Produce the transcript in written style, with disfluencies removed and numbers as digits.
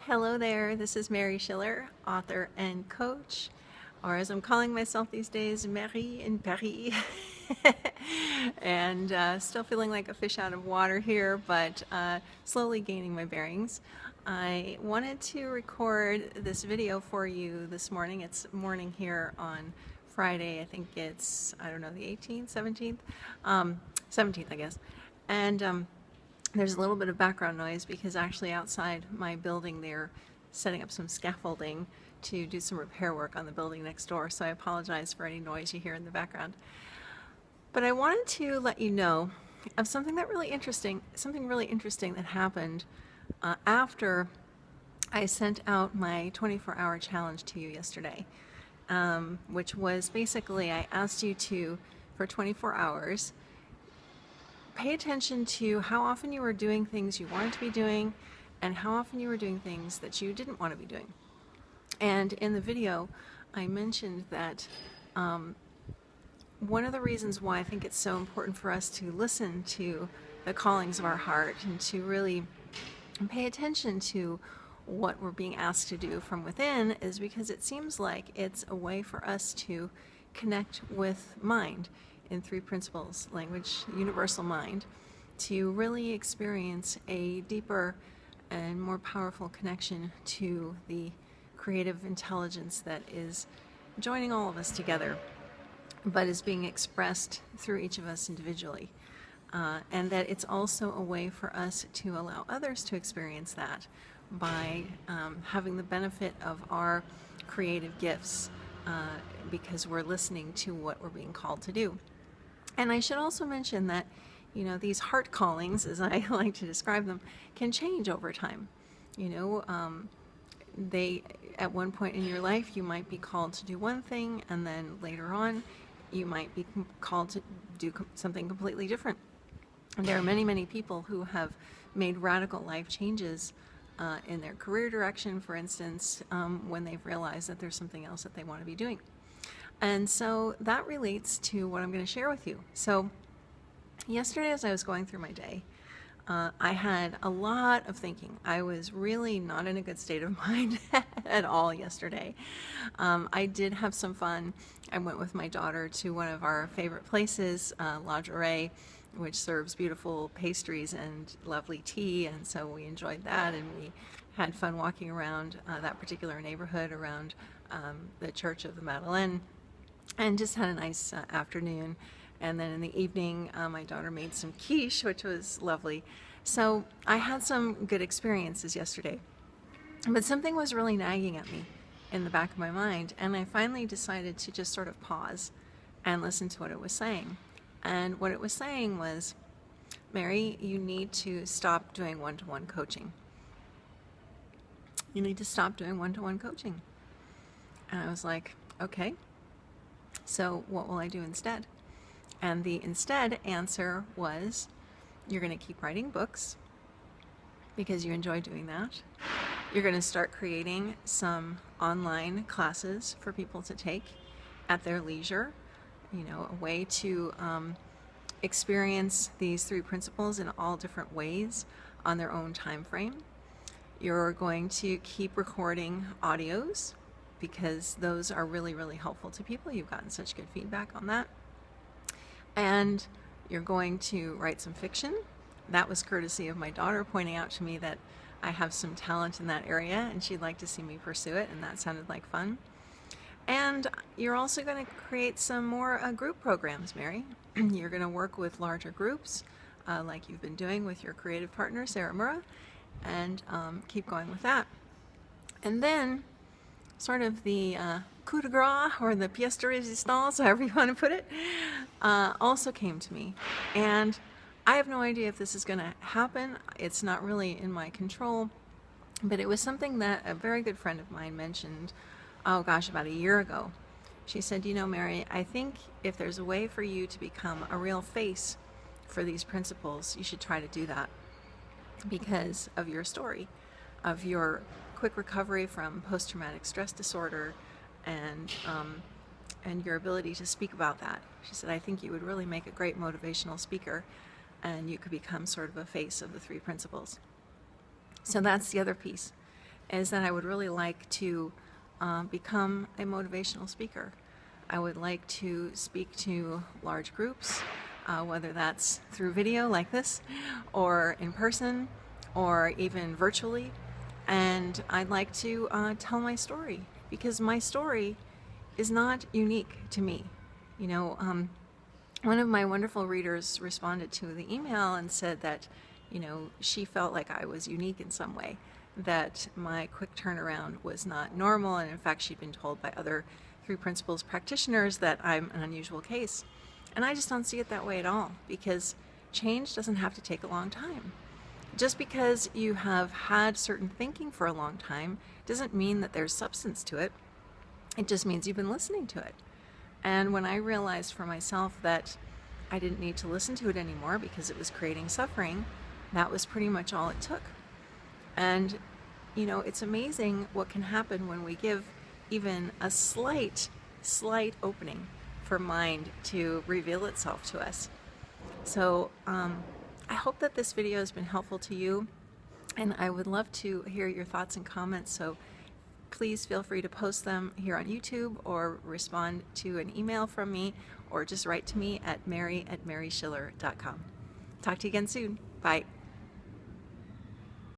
Hello there, this is Mary Schiller, author and coach, or as I'm calling myself these days, Mary in Paris. And still feeling like a fish out of water here, but slowly gaining my bearings. I wanted to record this video for you this morning. It's morning here on Friday. I think it's, I don't know, the 18th, 17th? 17th, I guess. And there's a little bit of background noise because actually outside my building they're setting up some scaffolding to do some repair work on the building next door, so I apologize for any noise you hear in the background. But I wanted to let you know of something really interesting that happened after I sent out my 24-hour challenge to you yesterday, which was basically I asked you to, for 24 hours, pay attention to how often you were doing things you wanted to be doing and how often you were doing things that you didn't want to be doing. And in the video, I mentioned that one of the reasons why I think it's so important for us to listen to the callings of our heart and to really pay attention to what we're being asked to do from within is because it seems like it's a way for us to connect with mind in three principles: language, universal mind, to really experience a deeper and more powerful connection to the creative intelligence that is joining all of us together, but is being expressed through each of us individually. And that it's also a way for us to allow others to experience that by having the benefit of our creative gifts because we're listening to what we're being called to do. And I should also mention that, you know, these heart callings, as I like to describe them, can change over time. You know, they, at one point in your life, you might be called to do one thing, and then later on, you might be called to do something completely different. And there are many, many people who have made radical life changes in their career direction, for instance, when they've realized that there's something else that they want to be doing. And so that relates to what I'm going to share with you. So yesterday, as I was going through my day, I had a lot of thinking. I was really not in a good state of mind at all yesterday. I did have some fun. I went with my daughter to one of our favorite places, La Journée, which serves beautiful pastries and lovely tea, and so we enjoyed that, and we had fun walking around that particular neighborhood around the Church of the Madeleine, and just had a nice afternoon. And then in the evening, my daughter made some quiche, which was lovely. So I had some good experiences yesterday. But something was really nagging at me in the back of my mind, and I finally decided to just sort of pause and listen to what it was saying. And what it was saying was, Mary, you need to stop doing one-to-one coaching. You need to stop doing one-to-one coaching. And I was like, okay, so what will I do instead? And the instead answer was, you're going to keep writing books because you enjoy doing that. You're going to start creating some online classes for people to take at their leisure, you know, a way to experience these three principles in all different ways on their own time frame. You're going to keep recording audios because those are really, really helpful to people. You've gotten such good feedback on that. And you're going to write some fiction. That was courtesy of my daughter pointing out to me that I have some talent in that area and she'd like to see me pursue it, and that sounded like fun. And you're also going to create some more group programs, Mary. You're going to work with larger groups like you've been doing with your creative partner, Sarah Murrah, and keep going with that. And then sort of the coup de grace, or the pièce de résistance, however you want to put it, also came to me. And I have no idea if this is going to happen. It's not really in my control, but it was something that a very good friend of mine mentioned, oh gosh, about a year ago. She said, you know, Mary, I think if there's a way for you to become a real face for these principles, you should try to do that because of your story, of your quick recovery from post-traumatic stress disorder, and your ability to speak about that. She said, I think you would really make a great motivational speaker, and you could become sort of a face of the three principles. So that's the other piece. is that I would really like to become a motivational speaker. I would like to speak to large groups, whether that's through video like this, or in person, or even virtually. And I'd like to tell my story, because my story is not unique to me. You know, one of my wonderful readers responded to the email and said that, you know, she felt like I was unique in some way, that my quick turnaround was not normal, and in fact she'd been told by other Three Principles practitioners that I'm an unusual case. And I just don't see it that way at all, because change doesn't have to take a long time. Just because you have had certain thinking for a long time doesn't mean that there's substance to it. It just means you've been listening to it. And when I realized for myself that I didn't need to listen to it anymore because it was creating suffering, that was pretty much all it took. And, you know, it's amazing what can happen when we give even a slight opening for mind to reveal itself to us. So I hope that this video has been helpful to you, and I would love to hear your thoughts and comments. So please feel free to post them here on YouTube, or respond to an email from me, or just write to me at mary@maryschiller.com. Talk to you again soon. Bye.